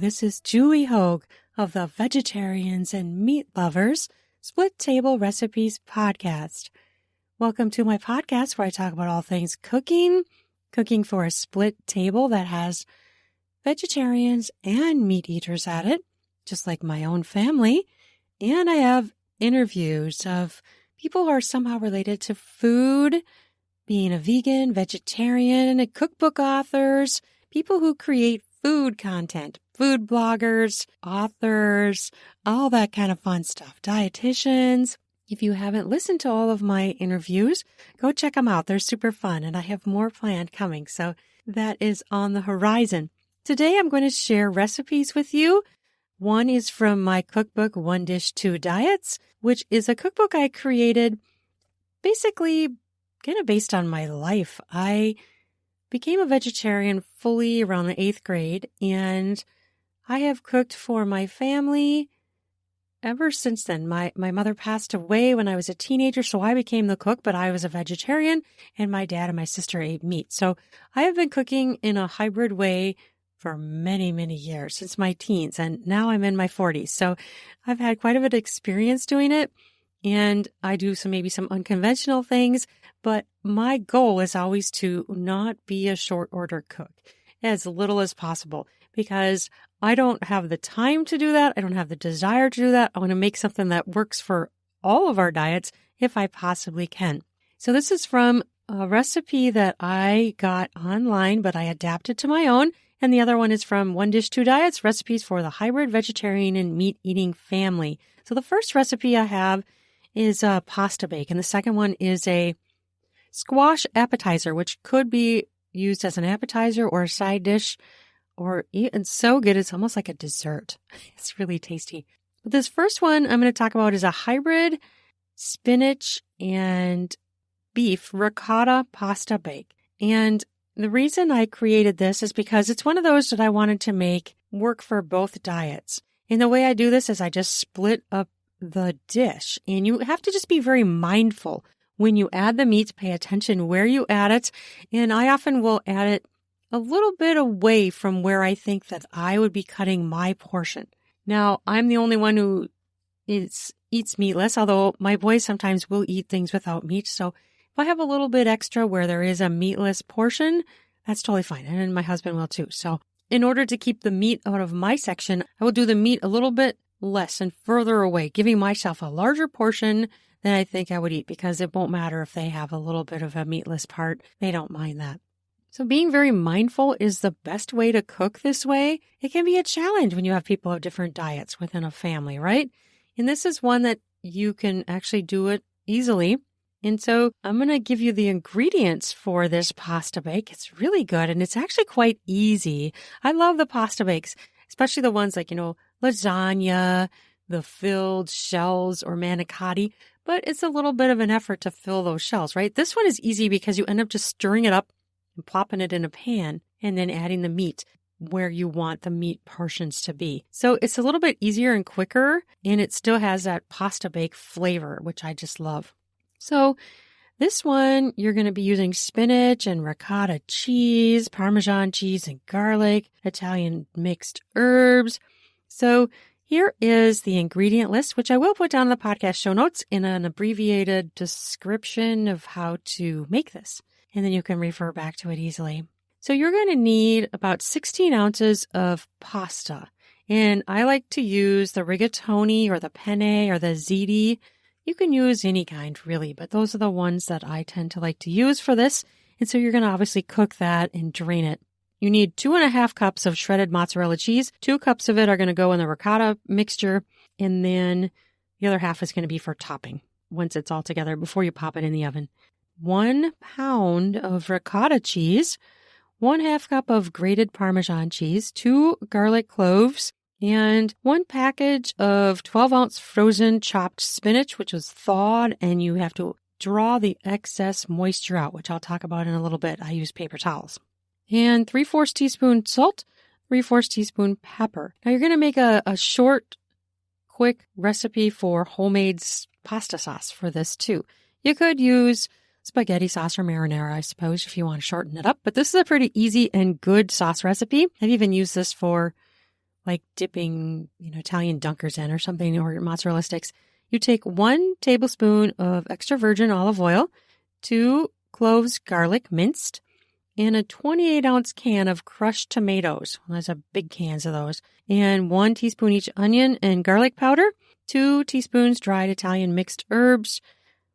This is Julie Hogue of the Vegetarians and Meat Lovers Split Table Recipes podcast. Welcome to my podcast where I talk about all things cooking for a split table that has vegetarians and meat eaters at it, just like my own family. And I have interviews of people who are somehow related to food, being a vegan, vegetarian, cookbook authors, people who create food content, food bloggers, authors, all that kind of fun stuff, dietitians. If you haven't listened to all of my interviews, go check them out. They're super fun, and I have more planned coming, so that is on the horizon. Today, I'm going to share recipes with you. One is from my cookbook, One Dish, Two Diets, which is a cookbook I created basically kind of based on my life. I became a vegetarian fully around the 8th grade, and I have cooked for my family ever since then. My mother passed away when I was a teenager, so I became the cook, but I was a vegetarian, and my dad and my sister ate meat. So I have been cooking in a hybrid way for many, many years, since my teens, and now I'm in my 40s. So I've had quite a bit of experience doing it, and I do maybe some unconventional things, but my goal is always to not be a short order cook, as little as possible, because I don't have the time to do that. I don't have the desire to do that. I want to make something that works for all of our diets if I possibly can. So this is from a recipe that I got online, but I adapted to my own. And the other one is from One Dish, Two Diets, recipes for the hybrid vegetarian and meat-eating family. So the first recipe I have is a pasta bake, and the second one is a squash appetizer, which could be used as an appetizer or a side dish, or even so good it's almost like a dessert. It's really tasty. But this first one I'm going to talk about is a hybrid spinach and beef ricotta pasta bake. And the reason I created this is because it's one of those that I wanted to make work for both diets. And the way I do this is I just split up the dish, and you have to just be very mindful when you add the meat, pay attention where you add it. And I often will add it a little bit away from where I think that I would be cutting my portion. Now, I'm the only one who eats meatless, although my boys sometimes will eat things without meat. So if I have a little bit extra where there is a meatless portion, that's totally fine. And then my husband will too. So in order to keep the meat out of my section, I will do the meat a little bit less and further away, giving myself a larger portion than I think I would eat, because it won't matter if they have a little bit of a meatless part. They don't mind that. So being very mindful is the best way to cook this way. It can be a challenge when you have people of different diets within a family, right? And this is one that you can actually do it easily. And so I'm going to give you the ingredients for this pasta bake. It's really good, and it's actually quite easy. I love the pasta bakes, especially the ones like, lasagna, the filled shells, or manicotti. But it's a little bit of an effort to fill those shells, right? This one is easy because you end up just stirring it up and plopping it in a pan and then adding the meat where you want the meat portions to be. So it's a little bit easier and quicker, and it still has that pasta bake flavor, which I just love. So this one, you're going to be using spinach and ricotta cheese, Parmesan cheese and garlic, Italian mixed herbs. So here is the ingredient list, which I will put down in the podcast show notes in an abbreviated description of how to make this. And then you can refer back to it easily. So you're going to need about 16 ounces of pasta. And I like to use the rigatoni or the penne or the ziti. You can use any kind really, but those are the ones that I tend to like to use for this. And so you're going to obviously cook that and drain it. You need 2.5 cups of shredded mozzarella cheese. 2 cups of it are going to go in the ricotta mixture, and then the other half is going to be for topping once it's all together before you pop it in the oven. 1 pound of ricotta cheese, 1/2 cup of grated Parmesan cheese, 2 garlic cloves, and 1 package of 12-ounce frozen chopped spinach, which was thawed, and you have to draw the excess moisture out, which I'll talk about in a little bit. I use paper towels. And 3/4 teaspoon salt, 3/4 teaspoon pepper. Now you're going to make a short, quick recipe for homemade pasta sauce for this too. You could use spaghetti sauce or marinara, I suppose, if you want to shorten it up. But this is a pretty easy and good sauce recipe. I've even used this for like dipping, Italian dunkers in or something, or mozzarella sticks, you take 1 tablespoon of extra virgin olive oil, 2 cloves garlic minced, and a 28-ounce can of crushed tomatoes. Well, there's a big cans of those. And 1 teaspoon each onion and garlic powder, 2 teaspoons dried Italian mixed herbs,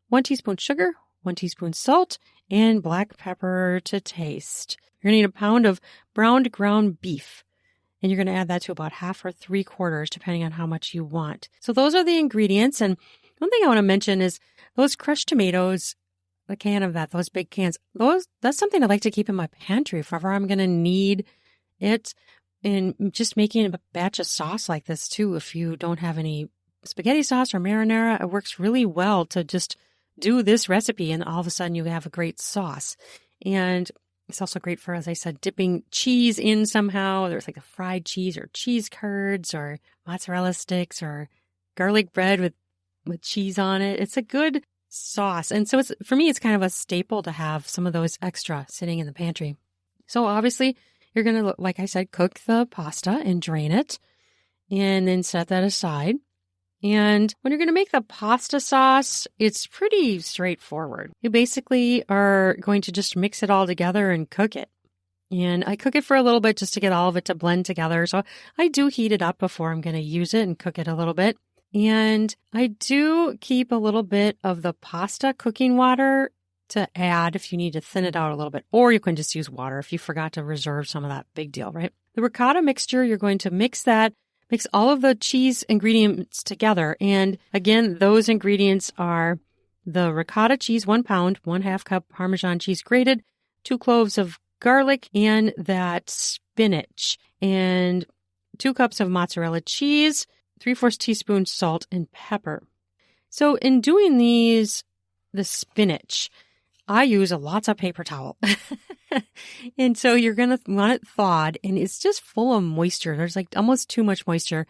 1 teaspoon sugar, 1 teaspoon salt, and black pepper to taste. You're going to need a pound of browned ground beef. And you're going to add that to about 1/2 or 3/4, depending on how much you want. So those are the ingredients. And one thing I want to mention is those crushed tomatoes, a can of that, those big cans, that's something I like to keep in my pantry if ever I'm going to need it. And just making a batch of sauce like this too, if you don't have any spaghetti sauce or marinara, it works really well to just do this recipe and all of a sudden you have a great sauce. And it's also great for, as I said, dipping cheese in somehow. There's like a fried cheese or cheese curds or mozzarella sticks or garlic bread with cheese on it. It's a good sauce. And so for me, it's kind of a staple to have some of those extra sitting in the pantry. So obviously you're going to, like I said, cook the pasta and drain it and then set that aside. And when you're going to make the pasta sauce, it's pretty straightforward. You basically are going to just mix it all together and cook it. And I cook it for a little bit just to get all of it to blend together. So I do heat it up before I'm going to use it and cook it a little bit. And I do keep a little bit of the pasta cooking water to add if you need to thin it out a little bit. Or you can just use water if you forgot to reserve some of that. Big deal, right? The ricotta mixture, you're going to mix all of the cheese ingredients together. And again, those ingredients are the ricotta cheese, 1 pound, 1/2 cup Parmesan cheese grated, 2 cloves of garlic, and that spinach, and 2 cups of mozzarella cheese, 3/4 teaspoon salt and pepper. So in doing the spinach, I use lots of paper towel. And so you're going to want it thawed, and it's just full of moisture. There's like almost too much moisture.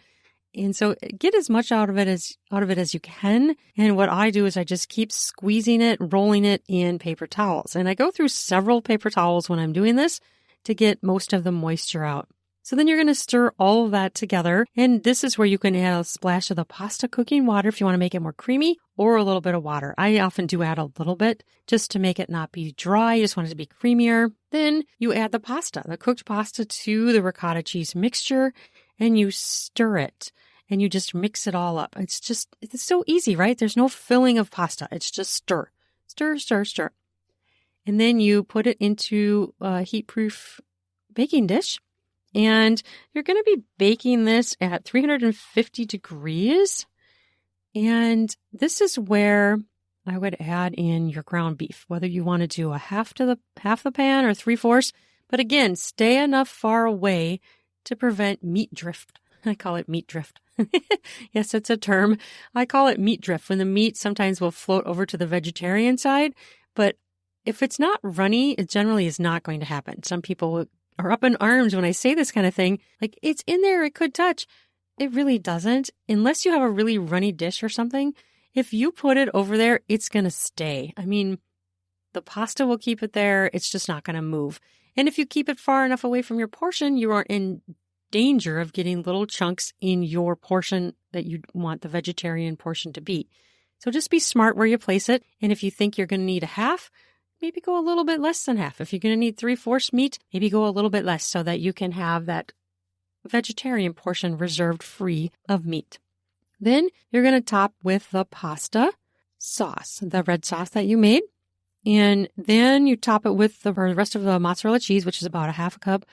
And so get as much out of it as you can. And what I do is I just keep squeezing it, rolling it in paper towels. And I go through several paper towels when I'm doing this to get most of the moisture out. So then you're going to stir all of that together. And this is where you can add a splash of the pasta cooking water if you want to make it more creamy, or a little bit of water. I often do add a little bit just to make it not be dry. You just want it to be creamier. Then you add the cooked pasta to the ricotta cheese mixture, and you stir it. And you just mix it all up. It's so easy, right? There's no filling of pasta. It's just stir, stir, stir, stir. And then you put it into a heat-proof baking dish. And you're going to be baking this at 350 degrees. And this is where I would add in your ground beef, whether you want to do a half the pan or 3/4. But again, stay enough far away to prevent meat drift. I call it meat drift. Yes, it's a term. I call it meat drift when the meat sometimes will float over to the vegetarian side. But if it's not runny, it generally is not going to happen. Some people are up in arms when I say this kind of thing. Like, it's in there, it could touch. It really doesn't. Unless you have a really runny dish or something, if you put it over there, it's going to stay. I mean, the pasta will keep it there. It's just not going to move. And if you keep it far enough away from your portion, you are in danger of getting little chunks in your portion that you want the vegetarian portion to be. So just be smart where you place it. And if you think you're going to need a half, maybe go a little bit less than half. If you're going to need 3/4 meat, maybe go a little bit less so that you can have that vegetarian portion reserved free of meat. Then you're going to top with the pasta sauce, the red sauce that you made. And then you top it with the rest of the mozzarella cheese, which is about 1/2 cup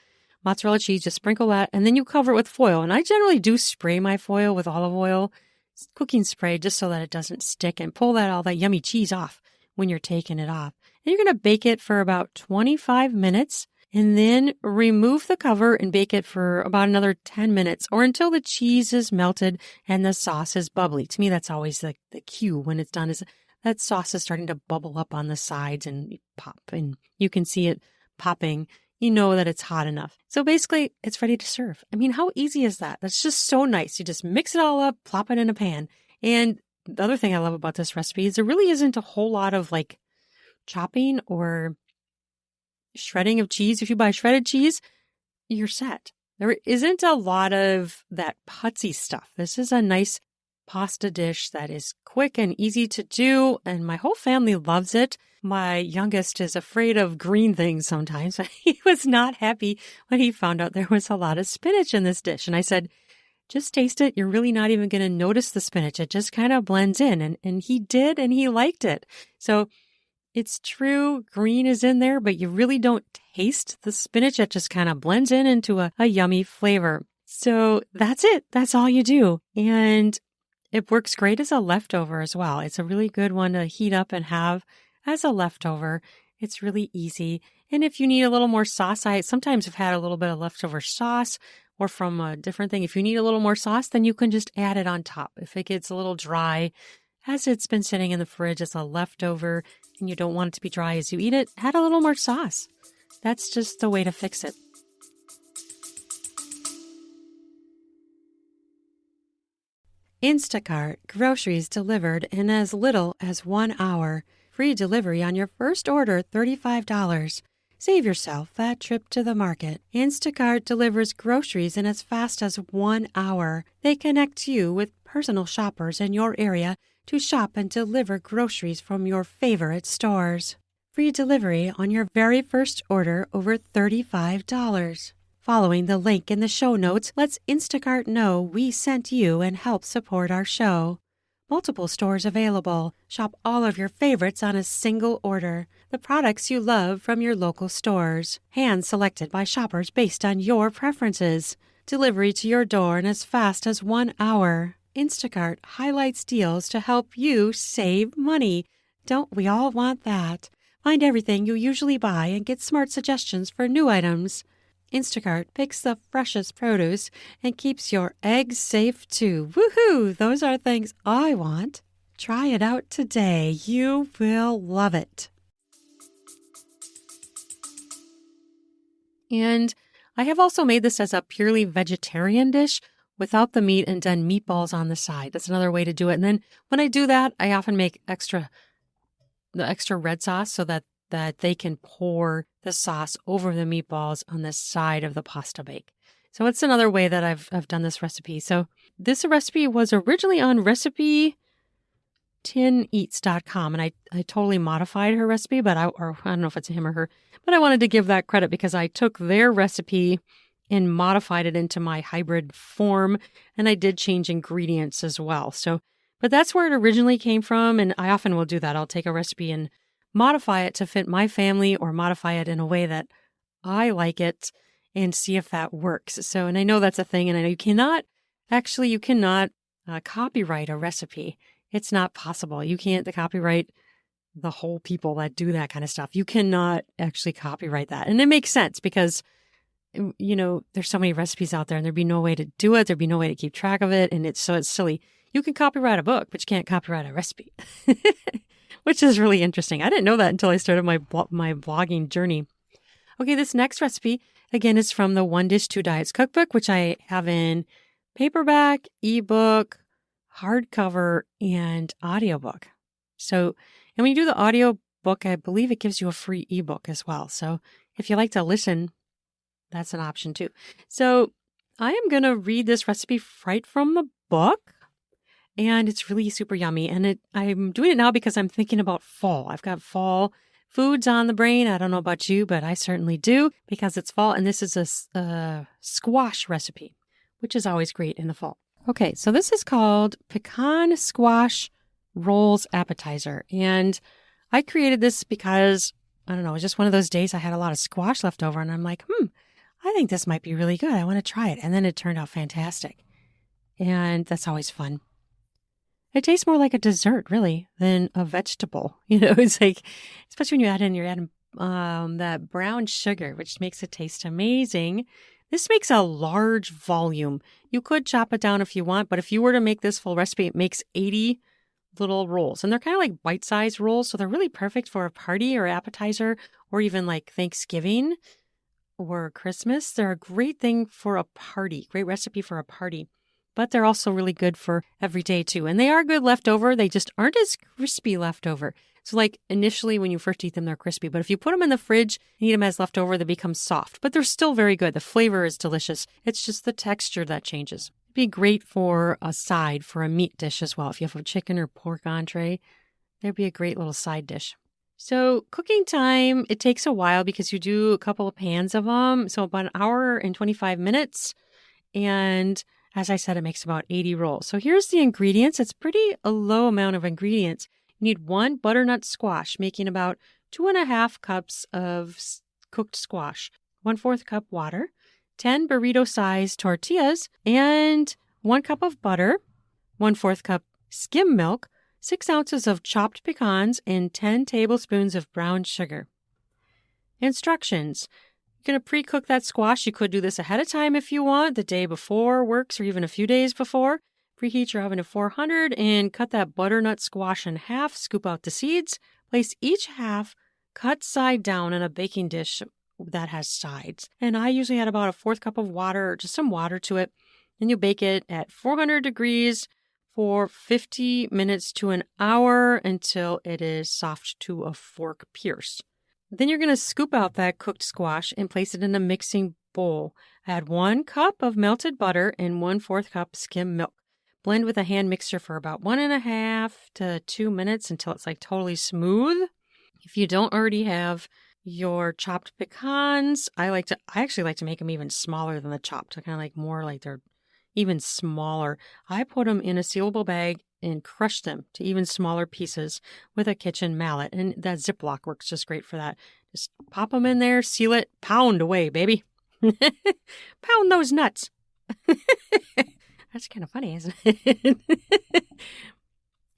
mozzarella cheese. Just sprinkle that. And then you cover it with foil. And I generally do spray my foil with olive oil, cooking spray, just so that it doesn't stick, and pull all that yummy cheese off when you're taking it off. And you're going to bake it for about 25 minutes and then remove the cover and bake it for about another 10 minutes or until the cheese is melted and the sauce is bubbly. To me, that's always the cue when it's done, is that sauce is starting to bubble up on the sides and pop, and you can see it popping. You know that it's hot enough. So basically, it's ready to serve. I mean, how easy is that? That's just so nice. You just mix it all up, plop it in a pan. And the other thing I love about this recipe is there really isn't a whole lot of like chopping or shredding of cheese. If you buy shredded cheese, you're set. There isn't a lot of that putzy stuff. This is a nice pasta dish that is quick and easy to do, and my whole family loves it. My youngest is afraid of green things sometimes. He was not happy when he found out there was a lot of spinach in this dish. And I said, just taste it. You're really not even going to notice the spinach. It just kind of blends in. And he did, and he liked it. So it's true, green is in there, but you really don't taste the spinach. It just kind of blends in into a yummy flavor. So that's it. That's all you do. And it works great as a leftover as well. It's a really good one to heat up and have as a leftover. It's really easy. And if you need a little more sauce, I sometimes have had a little bit of leftover sauce or from a different thing. If you need a little more sauce, then you can just add it on top. If it gets a little dry, as it's been sitting in the fridge as a leftover and you don't want it to be dry as you eat it, add a little more sauce. That's just the way to fix it. Instacart, groceries delivered in as little as 1 hour. Free delivery on your first order, $35. Save yourself that trip to the market. Instacart delivers groceries in as fast as 1 hour. They connect you with personal shoppers in your area to shop and deliver groceries from your favorite stores. Free delivery on your very first order over $35. Following the link in the show notes lets Instacart know we sent you and help support our show. Multiple stores available. Shop all of your favorites on a single order. The products you love from your local stores. Hand-selected by shoppers based on your preferences. Delivery to your door in as fast as 1 hour. Instacart highlights deals to help you save money. Don't we all want that? Find everything you usually buy and get smart suggestions for new items. Instacart picks the freshest produce and keeps your eggs safe too. Woohoo! Those are things I want. Try it out today. You will love it. And I have also made this as a purely vegetarian dish without the meat and done meatballs on the side. That's another way to do it. And then when I do that, I often make the extra red sauce so that they can pour the sauce over the meatballs on the side of the pasta bake. So it's another way that I've done this recipe. So this recipe was originally on recipe10eats.com, and I totally modified her recipe, but I don't know if it's him or her, but I wanted to give that credit because I took their recipe and modified it into my hybrid form, and I did change ingredients as well. So, but that's where it originally came from, and I often will do that. I'll take a recipe and modify it to fit my family or modify it in a way that I like it and see if that works. So, and I know that's a thing, and I know you cannot copyright a recipe. It's not possible. You can't copyright the whole people that do that kind of stuff. You cannot actually copyright that. And it makes sense because, you know, there's so many recipes out there and there'd be no way to do it. There'd be no way to keep track of it. And it's silly. You can copyright a book, but you can't copyright a recipe. Which is really interesting. I didn't know that until I started my blogging journey. Okay, this next recipe, again, is from the One Dish, Two Diets cookbook, which I have in paperback, ebook, hardcover, and audiobook. So, and when you do the audiobook, I believe it gives you a free ebook as well. So if you like to listen, that's an option too. So I am going to read this recipe right from the book. And it's really super yummy. And I'm doing it now because I'm thinking about fall. I've got fall foods on the brain. I don't know about you, but I certainly do because it's fall. And this is a squash recipe, which is always great in the fall. Okay, so this is called Pecan Squash Rolls Appetizer. And I created this because, I don't know, it was just one of those days I had a lot of squash left over. And I'm like, I think this might be really good. I want to try it. And then it turned out fantastic. And that's always fun. It tastes more like a dessert, really, than a vegetable. You know, it's like, especially when you're adding that brown sugar, which makes it taste amazing. This makes a large volume. You could chop it down if you want, but if you were to make this full recipe, it makes 80 little rolls. And they're kind of like bite-sized rolls, so they're really perfect for a party or appetizer or even like Thanksgiving or Christmas. They're a great thing for a party, great recipe for a party. but they're also really good for every day too. And they are good leftover. They just aren't as crispy leftover. So like initially when you first eat them, they're crispy. But if you put them in the fridge and eat them as leftover, they become soft. But they're still very good. The flavor is delicious. It's just the texture that changes. It'd be great for a side for a meat dish as well. If you have a chicken or pork entree, there'd be a great little side dish. So cooking time, it takes a while because you do a couple of pans of them. So about an hour and 25 minutes. And as I said, it makes about 80 rolls. So here's the ingredients. It's pretty a low amount of ingredients. You need 1 butternut squash, making about 2.5 cups of cooked squash, 1/4 cup water, 10 burrito-sized tortillas, and 1 cup of butter, 1/4 cup skim milk, 6 ounces of chopped pecans, and 10 tablespoons of brown sugar. Instructions. You're going to pre-cook that squash. You could do this ahead of time if you want. The day before works, or even a few days before. Preheat your oven to 400 and cut that butternut squash in half. Scoop out the seeds. Place each half cut side down in a baking dish that has sides. And I usually add about a 1/4 cup of water, or just some water to it. Then you bake it at 400 degrees for 50 minutes to an hour until it is soft to a fork pierce. Then you're going to scoop out that cooked squash and place it in a mixing bowl. Add 1 cup of melted butter and 1/4 cup skim milk. Blend with a hand mixer for about 1.5 to 2 minutes until it's like totally smooth. If you don't already have your chopped pecans, I actually like to make them even smaller than the chopped. I kind of like more like they're even smaller. I put them in a sealable bag and crush them to even smaller pieces with a kitchen mallet. And that Ziploc works just great for that. Just pop them in there, seal it, pound away, baby. Pound those nuts. That's kind of funny, isn't it?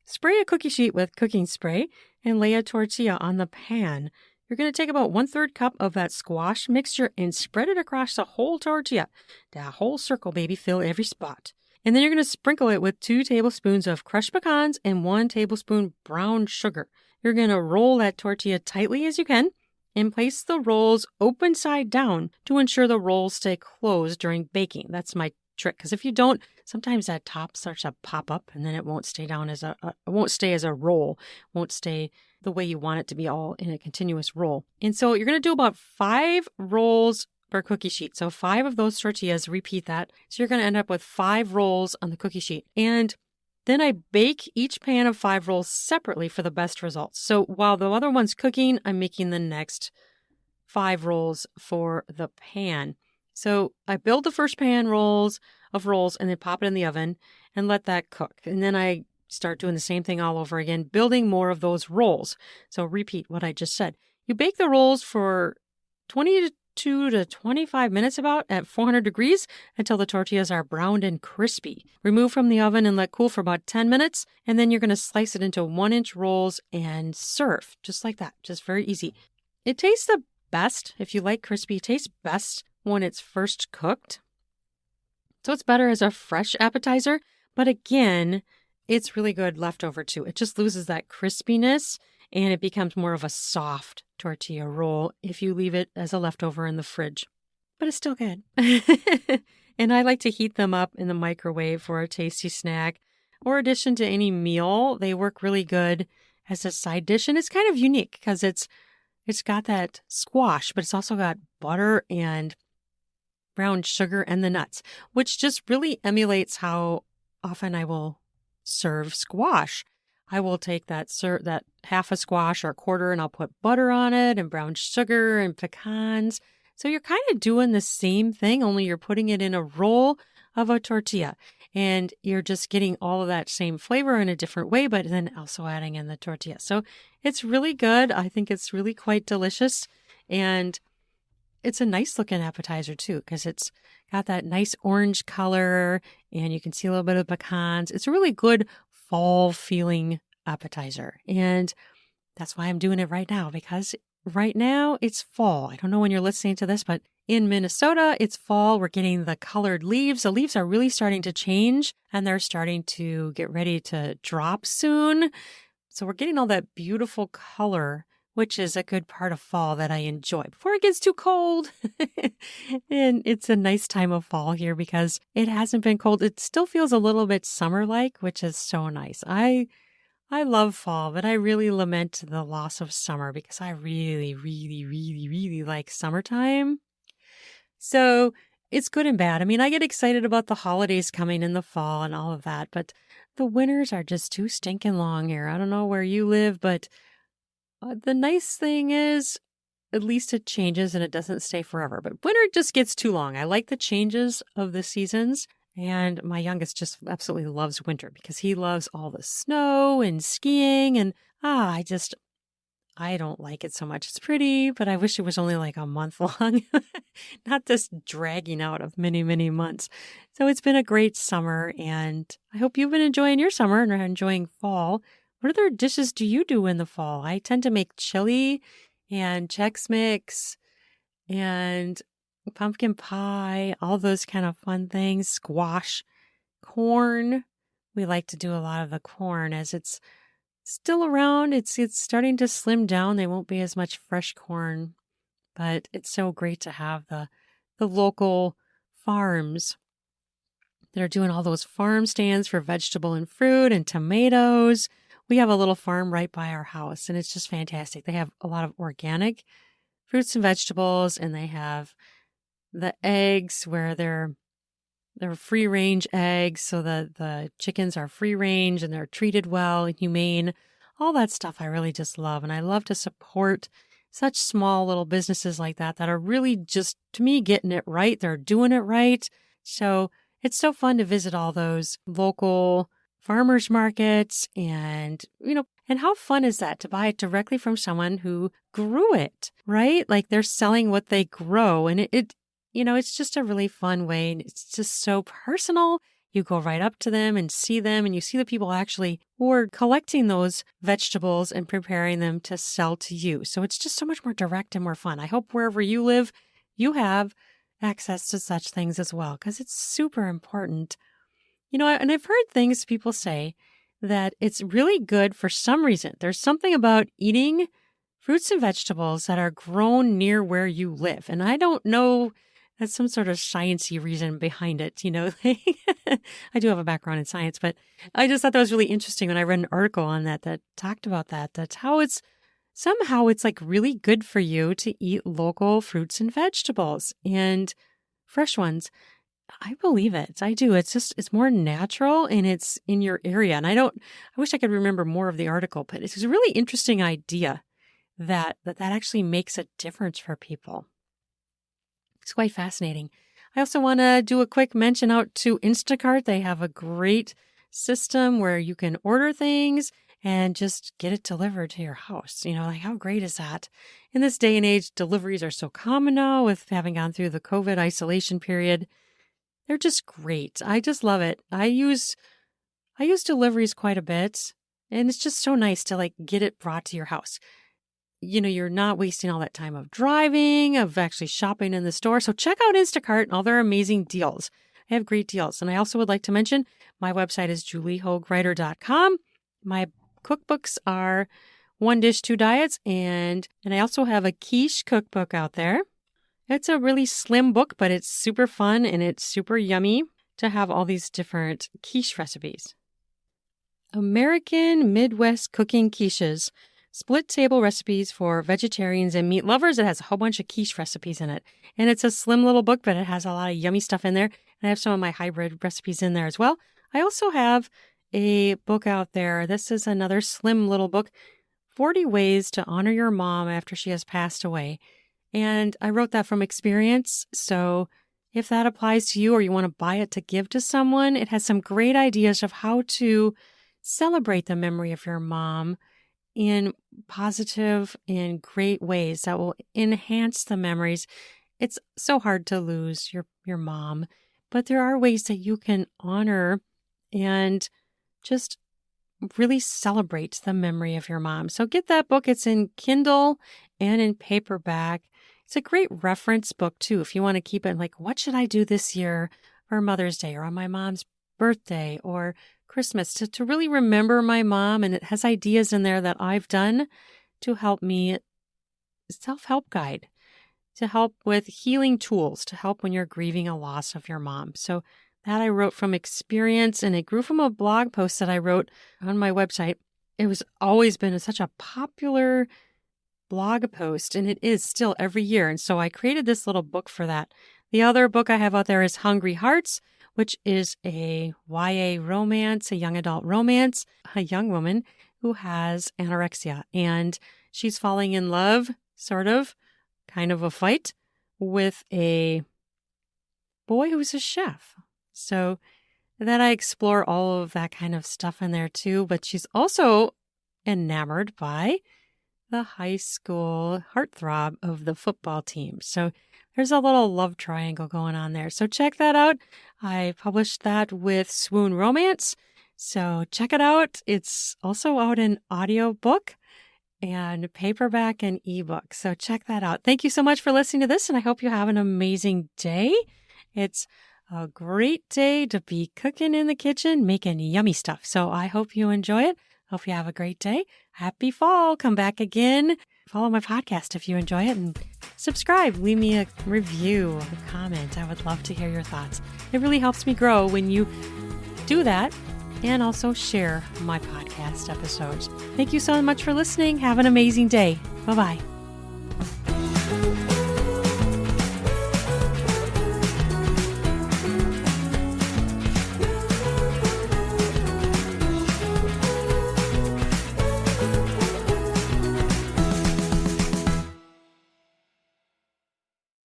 Spray a cookie sheet with cooking spray and lay a tortilla on the pan. You're going to take about 1/3 cup of that squash mixture and spread it across the whole tortilla. That whole circle, baby, fill every spot. And then you're going to sprinkle it with 2 tablespoons of crushed pecans and 1 tablespoon brown sugar. You're going to roll that tortilla tightly as you can and place the rolls open side down to ensure the rolls stay closed during baking. That's my trick, because if you don't, sometimes that top starts to pop up and then it won't stay down as it won't stay as a roll, won't stay the way you want it to be all in a continuous roll. And so you're going to do about 5 rolls per cookie sheet. So 5 of those tortillas, repeat that. So you're going to end up with 5 rolls on the cookie sheet. And then I bake each pan of 5 rolls separately for the best results. So while the other one's cooking, I'm making the next 5 rolls for the pan. So I build the first pan of rolls and then pop it in the oven and let that cook. And then I start doing the same thing all over again, building more of those rolls. So repeat what I just said. You bake the rolls for 22 to 25 minutes about at 400 degrees until the tortillas are browned and crispy. Remove from the oven and let cool for about 10 minutes. And then you're going to slice it into 1-inch rolls and serve just like that. Just very easy. It tastes the best, if you like crispy, it tastes best when it's first cooked. So it's better as a fresh appetizer. But again, it's really good leftover too. It just loses that crispiness and it becomes more of a soft tortilla roll if you leave it as a leftover in the fridge. But it's still good. And I like to heat them up in the microwave for a tasty snack or addition to any meal. They work really good as a side dish. And it's kind of unique because it's got that squash, but it's also got butter and brown sugar and the nuts, which just really emulates how often I will serve squash. I will take that half a squash or a quarter and I'll put butter on it and brown sugar and pecans. So you're kind of doing the same thing, only you're putting it in a roll of a tortilla and you're just getting all of that same flavor in a different way, but then also adding in the tortilla. So it's really good. I think it's really quite delicious. And it's a nice looking appetizer too, because it's got that nice orange color and you can see a little bit of pecans. It's a really good fall feeling appetizer. And that's why I'm doing it right now, because right now it's fall. I don't know when you're listening to this, but in Minnesota, it's fall. We're getting the colored leaves. The leaves are really starting to change and they're starting to get ready to drop soon. So we're getting all that beautiful color which is a good part of fall that I enjoy before it gets too cold. And it's a nice time of fall here because it hasn't been cold. It still feels a little bit summer-like, which is so nice. I love fall, but I really lament the loss of summer because I really, really, really, really like summertime. So it's good and bad. I mean, I get excited about the holidays coming in the fall and all of that, but the winters are just too stinking long here. I don't know where you live, but the nice thing is at least it changes and it doesn't stay forever. But winter just gets too long. I like the changes of the seasons. And my youngest just absolutely loves winter because he loves all the snow and skiing. And I don't like it so much. It's pretty, but I wish it was only like a month long, not this dragging out of many, many months. So it's been a great summer, and I hope you've been enjoying your summer and are enjoying fall. What other dishes do you do in the fall? I tend to make chili and Chex Mix and pumpkin pie, all those kind of fun things, squash, corn. We like to do a lot of the corn as it's still around. It's starting to slim down. There won't be as much fresh corn, but it's so great to have the local farms that are doing all those farm stands for vegetable and fruit and tomatoes. We have a little farm right by our house, and it's just fantastic. They have a lot of organic fruits and vegetables, and they have the eggs where they're free range eggs, so the chickens are free range and they're treated well and humane. All that stuff I really just love. And I love to support such small little businesses like that are really just, to me, getting it right. They're doing it right. So it's so fun to visit all those local farmers markets and how fun is that to buy it directly from someone who grew it, right? Like they're selling what they grow, and it's just a really fun way. It's just so personal. You go right up to them and see them, and you see the people actually who are collecting those vegetables and preparing them to sell to you. So it's just so much more direct and more fun. I hope wherever you live, you have access to such things as well, because it's super important. And I've heard things people say that it's really good for some reason. There's something about eating fruits and vegetables that are grown near where you live. And I don't know, that's some sort of sciencey reason behind it. I do have a background in science, but I just thought that was really interesting when I read an article on that talked about that. That's how somehow it's like really good for you to eat local fruits and vegetables and fresh ones. I believe it. I do. It's more natural and it's in your area. And I wish I could remember more of the article, but it's a really interesting idea that actually makes a difference for people. It's quite fascinating. I also want to do a quick mention out to Instacart. They have a great system where you can order things and just get it delivered to your house. Like how great is that? In this day and age, deliveries are so common now with having gone through the COVID isolation period. They're just great. I just love it. I use deliveries quite a bit, and it's just so nice to get it brought to your house. You're not wasting all that time of driving, of actually shopping in the store. So check out Instacart and all their amazing deals. They have great deals. And I also would like to mention my website is juliehoagwriter.com. My cookbooks are One Dish, Two Diets, and I also have a quiche cookbook out there. It's a really slim book, but it's super fun and it's super yummy to have all these different quiche recipes. American Midwest Cooking Quiches. Split table recipes for vegetarians and meat lovers. It has a whole bunch of quiche recipes in it. And it's a slim little book, but it has a lot of yummy stuff in there. And I have some of my hybrid recipes in there as well. I also have a book out there. This is another slim little book, 40 Ways to Honor Your Mom After She Has Passed Away. And I wrote that from experience. So if that applies to you or you want to buy it to give to someone, it has some great ideas of how to celebrate the memory of your mom in positive and great ways that will enhance the memories. It's so hard to lose your mom, but there are ways that you can honor and just really celebrate the memory of your mom. So get that book. It's in Kindle and in paperback. It's a great reference book too. If you want to keep it what should I do this year for Mother's Day or on my mom's birthday or Christmas to really remember my mom. And it has ideas in there that I've done to help me self-help guide, to help with healing tools, to help when you're grieving a loss of your mom. So that I wrote from experience, and it grew from a blog post that I wrote on my website. It was always been such a popular blog post, and it is still every year. And so I created this little book for that. The other book I have out there is Hungry Hearts, which is a YA romance, a young adult romance, a young woman who has anorexia, and she's falling in love, kind of a fight, with a boy who's a chef. So that I explore all of that kind of stuff in there too, but she's also enamored by the high school heartthrob of the football team. So there's a little love triangle going on there. So check that out. I published that with Swoon Romance. So check it out. It's also out in audiobook and paperback and ebook. So check that out. Thank you so much for listening to this, and I hope you have an amazing day. It's a great day to be cooking in the kitchen, making yummy stuff. So I hope you enjoy it. Hope you have a great day. Happy fall. Come back again. Follow my podcast if you enjoy it, and subscribe. Leave me a review, a comment. I would love to hear your thoughts. It really helps me grow when you do that, and also share my podcast episodes. Thank you so much for listening. Have an amazing day. Bye-bye.